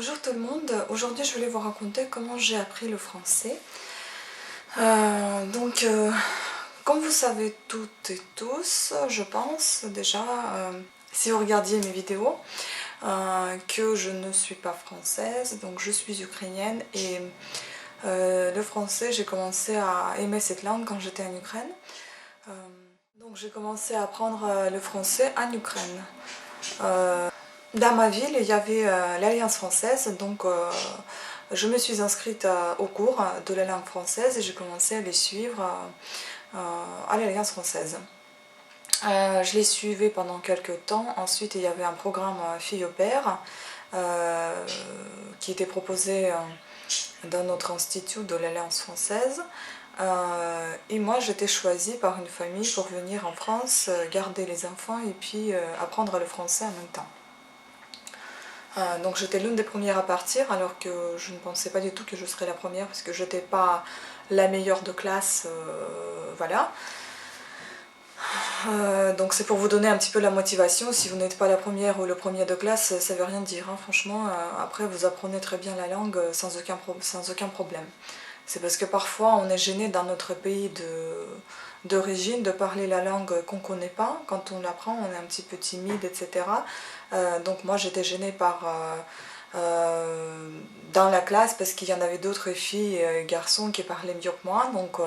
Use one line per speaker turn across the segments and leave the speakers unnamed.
Bonjour tout le monde, aujourd'hui je voulais vous raconter comment j'ai appris le français. Comme vous savez toutes et tous, je pense déjà, si vous regardiez mes vidéos, que je ne suis pas française, donc je suis ukrainienne et le français, j'ai commencé à aimer cette langue quand j'étais en Ukraine. Donc j'ai commencé à apprendre le français en Ukraine. Dans ma ville, il y avait l'Alliance française, donc je me suis inscrite au cours de la langue française et j'ai commencé à les suivre à l'Alliance française. Je les suivais pendant quelques temps. Ensuite, il y avait un programme Filles au Père qui était proposé dans notre institut de l'Alliance française. Et moi, j'étais choisie par une famille pour venir en France, garder les enfants et puis apprendre le français en même temps. Donc j'étais l'une des premières à partir alors que je ne pensais pas du tout que je serais la première parce que je n'étais pas la meilleure de classe, voilà. Donc c'est pour vous donner un petit peu la motivation, si vous n'êtes pas la première ou le premier de classe, ça veut rien dire, hein. Franchement, après vous apprenez très bien la langue sans aucun problème. C'est parce que parfois on est gêné dans notre pays d'origine de parler la langue qu'on ne connaît pas. Quand on l'apprend, on est un petit peu timide, etc. Donc moi j'étais gênée dans la classe parce qu'il y en avait d'autres filles et garçons qui parlaient mieux que moi. Donc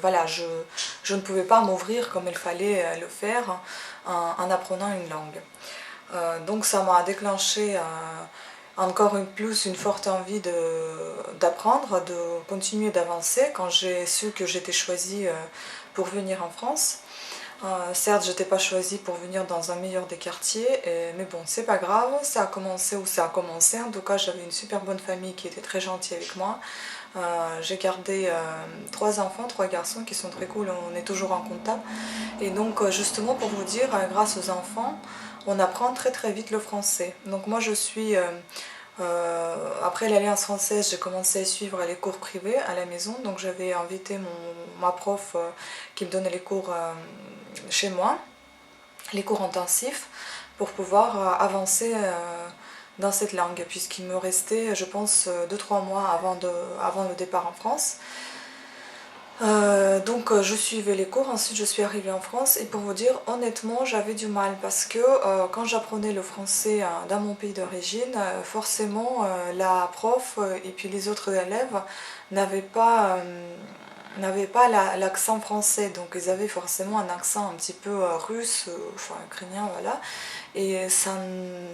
voilà, je ne pouvais pas m'ouvrir comme il fallait le faire en apprenant une langue. Donc ça m'a déclenché encore une forte envie d'apprendre, de continuer d'avancer quand j'ai su que j'étais choisie pour venir en France. Certes, je n'étais pas choisie pour venir dans un meilleur des quartiers, mais bon, c'est pas grave, ça a commencé où ça a commencé. En tout cas, j'avais une super bonne famille qui était très gentille avec moi. J'ai gardé 3 enfants, 3 garçons qui sont très cool, on est toujours en contact. Et donc, justement, pour vous dire, grâce aux enfants, on apprend très très vite le français. Donc moi, je suis... après l'Alliance française, j'ai commencé à suivre les cours privés à la maison. Donc j'avais invité ma prof qui me donnait les cours chez moi, les cours intensifs, pour pouvoir avancer dans cette langue, puisqu'il me restait, je pense, 2-3 mois avant le départ en France. Donc je suivais les cours, ensuite je suis arrivée en France et pour vous dire honnêtement j'avais du mal parce que quand j'apprenais le français dans mon pays d'origine, forcément la prof et puis les autres élèves n'avaient pas l'accent français, donc ils avaient forcément un accent un petit peu russe, enfin ukrainien, voilà, et ça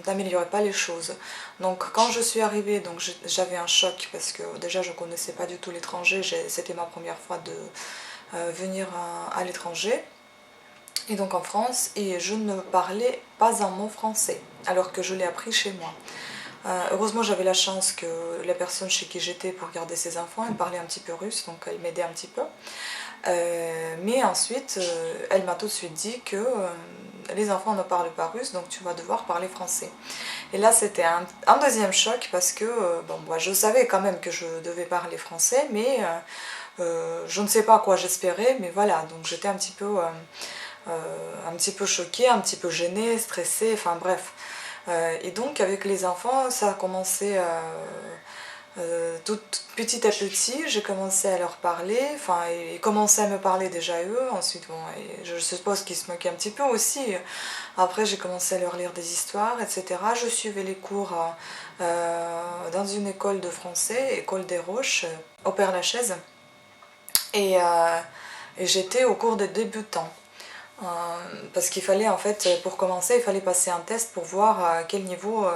n'améliorait pas les choses. Donc quand je suis arrivée, donc j'avais un choc parce que déjà je ne connaissais pas du tout l'étranger, c'était ma première fois de venir à l'étranger, et donc en France, et je ne parlais pas un mot français, alors que je l'ai appris chez moi. Heureusement j'avais la chance que la personne chez qui j'étais pour garder ses enfants, elle parlait un petit peu russe, donc elle m'aidait un petit peu. Mais ensuite, elle m'a tout de suite dit que les enfants ne parlent pas russe, donc tu vas devoir parler français. Et là c'était un deuxième choc parce que bon, moi, je savais quand même que je devais parler français, mais je ne sais pas à quoi j'espérais, mais voilà, donc j'étais un petit peu choquée, un petit peu gênée, stressée, enfin bref. Et donc avec les enfants, ça a commencé tout petit à petit, j'ai commencé à leur parler, enfin ils commençaient à me parler déjà eux, ensuite bon, et je suppose qu'ils se moquaient un petit peu aussi. Après j'ai commencé à leur lire des histoires, etc. Je suivais les cours dans une école de français, école des Roches, au Père-Lachaise, et j'étais au cours des débutants. Parce qu'il fallait en fait, pour commencer, il fallait passer un test pour voir à quel niveau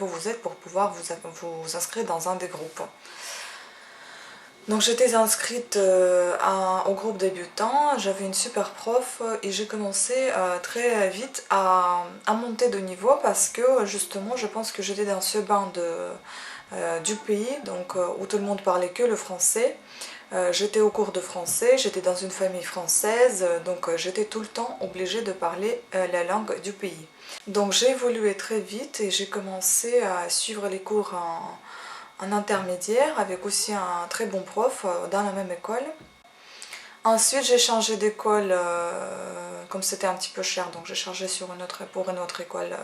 vous êtes pour pouvoir vous inscrire dans un des groupes. Donc j'étais inscrite au groupe débutant, j'avais une super prof et j'ai commencé très vite à monter de niveau parce que justement je pense que j'étais dans ce bain du pays, donc où tout le monde parlait que le français. J'étais au cours de français, j'étais dans une famille française, donc j'étais tout le temps obligée de parler la langue du pays. Donc j'ai évolué très vite et j'ai commencé à suivre les cours en intermédiaire avec aussi un très bon prof dans la même école. Ensuite j'ai changé d'école comme c'était un petit peu cher, donc j'ai chargé pour une autre école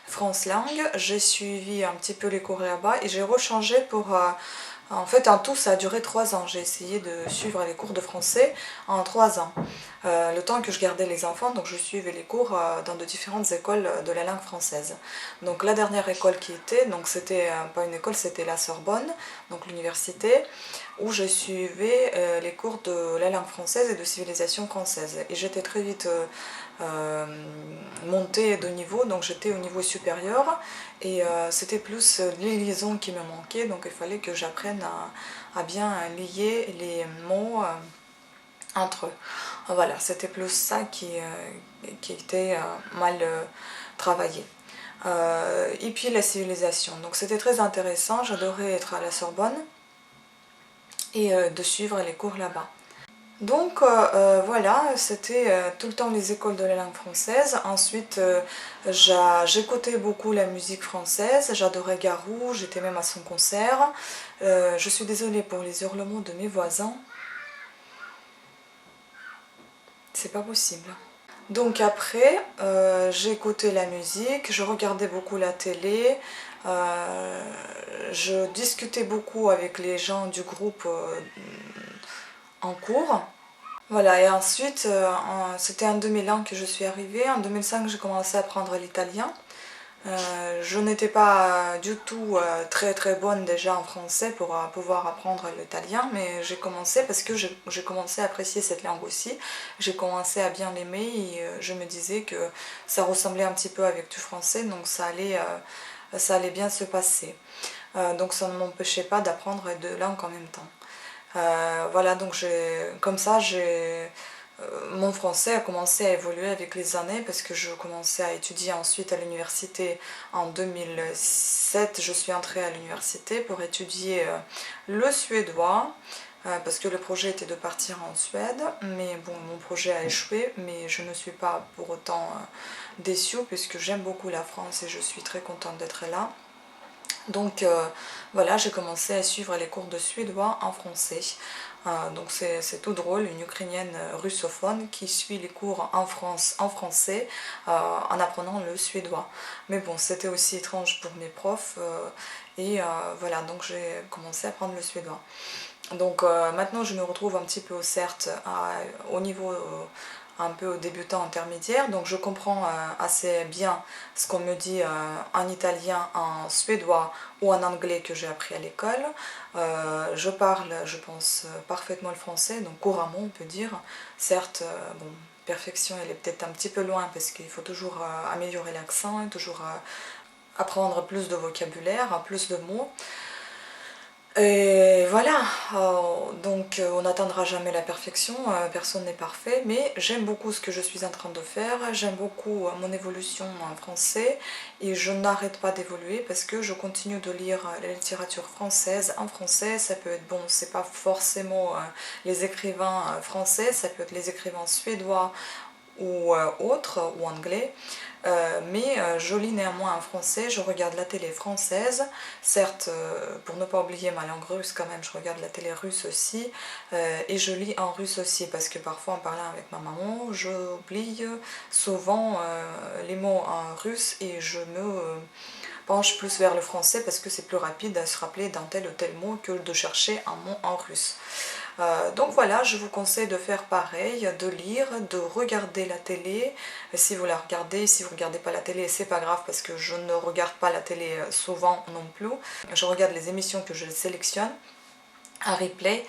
France Langue. J'ai suivi un petit peu les cours là-bas et j'ai rechangé pour... en fait, en tout, ça a duré 3 ans. J'ai essayé de suivre les cours de français en 3 ans. Le temps que je gardais les enfants, donc je suivais les cours dans de différentes écoles de la langue française. Donc la dernière école qui était, donc c'était pas une école, c'était la Sorbonne, donc l'université, où je suivais les cours de la langue française et de civilisation française. Et j'étais très vite montée de niveau, donc j'étais au niveau supérieur, et c'était plus les liaisons qui me manquaient, donc il fallait que j'apprenne à bien lier les mots entre eux. Voilà, c'était plus ça qui était mal travaillé. Et puis la civilisation, donc c'était très intéressant, j'adorais être à la Sorbonne et de suivre les cours là-bas. Donc voilà, c'était tout le temps les écoles de la langue française. Ensuite, j'écoutais beaucoup la musique française, j'adorais Garou, j'étais même à son concert. Je suis désolée pour les hurlements de mes voisins. C'est pas possible. Donc après, j'écoutais la musique, je regardais beaucoup la télé, je discutais beaucoup avec les gens du groupe en cours. Voilà, et ensuite, c'était en 2001 que je suis arrivée. En 2005, j'ai commencé à apprendre l'italien. Je n'étais pas du tout très très bonne déjà en français pour pouvoir apprendre l'italien, mais j'ai commencé parce que j'ai commencé à apprécier cette langue aussi. J'ai commencé à bien l'aimer et je me disais que ça ressemblait un petit peu avec du français, donc ça allait bien se passer. Donc ça ne m'empêchait pas d'apprendre deux langues en même temps. Voilà, donc comme ça, mon français a commencé à évoluer avec les années parce que je commençais à étudier ensuite à l'université en 2007. Je suis entrée à l'université pour étudier le suédois parce que le projet était de partir en Suède. Mais bon, mon projet a échoué, mais je ne suis pas pour autant déçue puisque j'aime beaucoup la France et je suis très contente d'être là. Donc voilà, j'ai commencé à suivre les cours de suédois en français. Donc c'est tout drôle, une Ukrainienne russophone qui suit les cours en français en apprenant le suédois. Mais bon, c'était aussi étrange pour mes profs et voilà, donc j'ai commencé à apprendre le suédois. Donc maintenant je me retrouve un petit peu au CERT au niveau un peu débutant intermédiaire, donc je comprends assez bien ce qu'on me dit en italien, en suédois ou en anglais que j'ai appris à l'école. Je parle, je pense, parfaitement le français, donc couramment on peut dire. Certes, bon, perfection elle est peut-être un petit peu loin parce qu'il faut toujours améliorer l'accent, toujours apprendre plus de vocabulaire, plus de mots. Et voilà, donc on n'atteindra jamais la perfection, personne n'est parfait, mais j'aime beaucoup ce que je suis en train de faire, j'aime beaucoup mon évolution en français et je n'arrête pas d'évoluer parce que je continue de lire la littérature française en français. Ça peut être, bon, c'est pas forcément les écrivains français, ça peut être les écrivains suédois ou autres, ou anglais. Mais je lis néanmoins en français, je regarde la télé française, certes pour ne pas oublier ma langue russe quand même, je regarde la télé russe aussi, et je lis en russe aussi parce que parfois en parlant avec ma maman, j'oublie souvent les mots en russe et je me penche plus vers le français parce que c'est plus rapide à se rappeler d'un tel ou tel mot que de chercher un mot en russe. Donc voilà, je vous conseille de faire pareil, de lire, de regarder la télé. Si vous la regardez, si vous ne regardez pas la télé, c'est pas grave parce que je ne regarde pas la télé souvent non plus. Je regarde les émissions que je sélectionne à replay.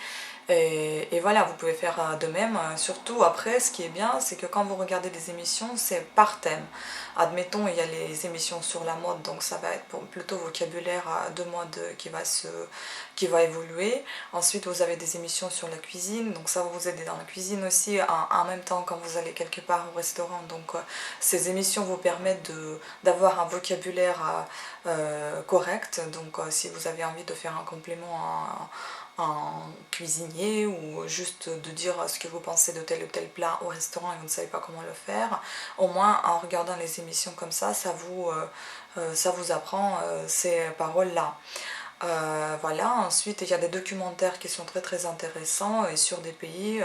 Et voilà, vous pouvez faire de même. Surtout après, ce qui est bien, c'est que quand vous regardez des émissions, c'est par thème. Admettons, il y a les émissions sur la mode, donc ça va être plutôt vocabulaire de mode qui va évoluer. Ensuite, vous avez des émissions sur la cuisine, donc ça va vous aider dans la cuisine aussi, en même temps quand vous allez quelque part au restaurant. Donc ces émissions vous permettent d'avoir un vocabulaire correct. Donc si vous avez envie de faire un complément en cuisinier ou juste de dire ce que vous pensez de tel ou tel plat au restaurant et vous ne savez pas comment le faire, au moins en regardant les émissions comme ça vous apprend ces paroles-là. Voilà, ensuite il y a des documentaires qui sont très intéressants et sur des pays,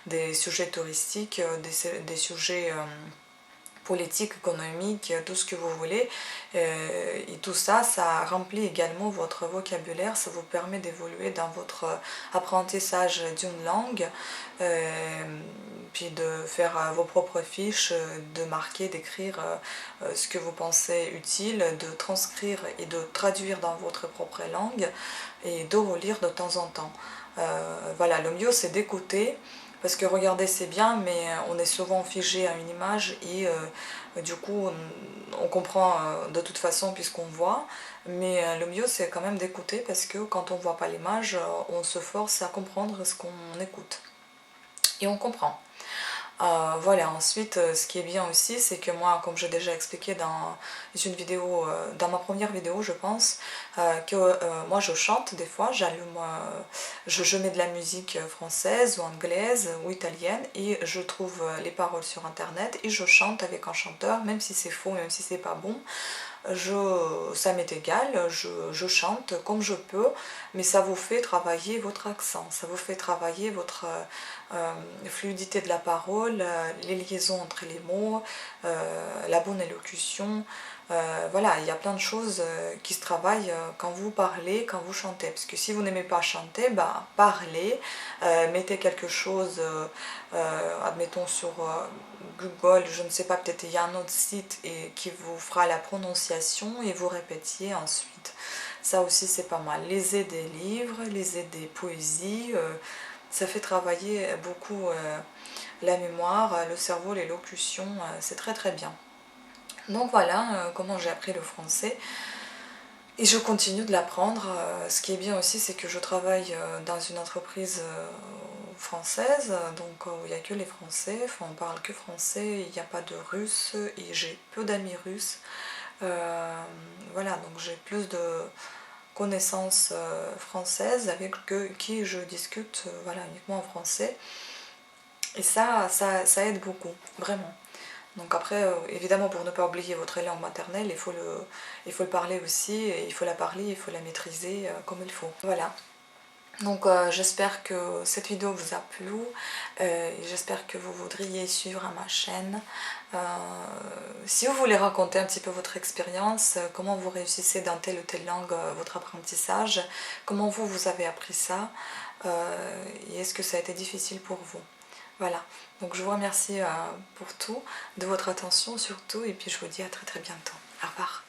des sujets touristiques, des sujets politique, économique, tout ce que vous voulez. Et tout ça, ça remplit également votre vocabulaire, ça vous permet d'évoluer dans votre apprentissage d'une langue, puis de faire vos propres fiches, de marquer, d'écrire ce que vous pensez utile, de transcrire et de traduire dans votre propre langue et de relire de temps en temps. Voilà, le mieux c'est d'écouter, parce que regarder c'est bien, mais on est souvent figé à une image et du coup on comprend de toute façon puisqu'on voit, mais le mieux c'est quand même d'écouter, parce que quand on voit pas l'image, on se force à comprendre ce qu'on écoute et on comprend. Voilà, ensuite ce qui est bien aussi, c'est que moi, comme j'ai déjà expliqué dans une vidéo, dans ma première vidéo je pense, que moi je chante des fois, j'allume, je mets de la musique française ou anglaise ou italienne et je trouve les paroles sur internet et je chante avec un chanteur, même si c'est faux, même si c'est pas bon. Ça m'est égal, je chante comme je peux, mais ça vous fait travailler votre accent, ça vous fait travailler votre fluidité de la parole, les liaisons entre les mots, la bonne élocution. Voilà, il y a plein de choses qui se travaillent quand vous parlez, quand vous chantez. Parce que si vous n'aimez pas chanter, bah, parlez, mettez quelque chose, admettons sur Google, je ne sais pas, peut-être il y a un autre site qui vous fera la prononciation et vous répétiez ensuite. Ça aussi c'est pas mal. Lisez des livres, lisez des poésies, ça fait travailler beaucoup la mémoire, le cerveau, l'élocution, c'est très bien. Donc voilà comment j'ai appris le français. Et je continue de l'apprendre. Ce qui est bien aussi, c'est que je travaille dans une entreprise française, donc où il n'y a que les Français, enfin, on parle que français, il n'y a pas de russe, et j'ai peu d'amis russes. Voilà, donc j'ai plus de connaissances françaises avec qui je discute voilà, uniquement en français. Et ça aide beaucoup, vraiment. Donc après, évidemment, pour ne pas oublier votre langue maternelle, il faut le parler aussi, et il faut la parler, il faut la maîtriser comme il faut. Voilà. Donc j'espère que cette vidéo vous a plu, j'espère que vous voudriez suivre ma chaîne. Si vous voulez raconter un petit peu votre expérience, comment vous réussissez dans telle ou telle langue votre apprentissage, comment vous avez appris ça, et est-ce que ça a été difficile pour vous. Voilà, donc je vous remercie pour tout, de votre attention surtout, et puis je vous dis à très bientôt. Au revoir.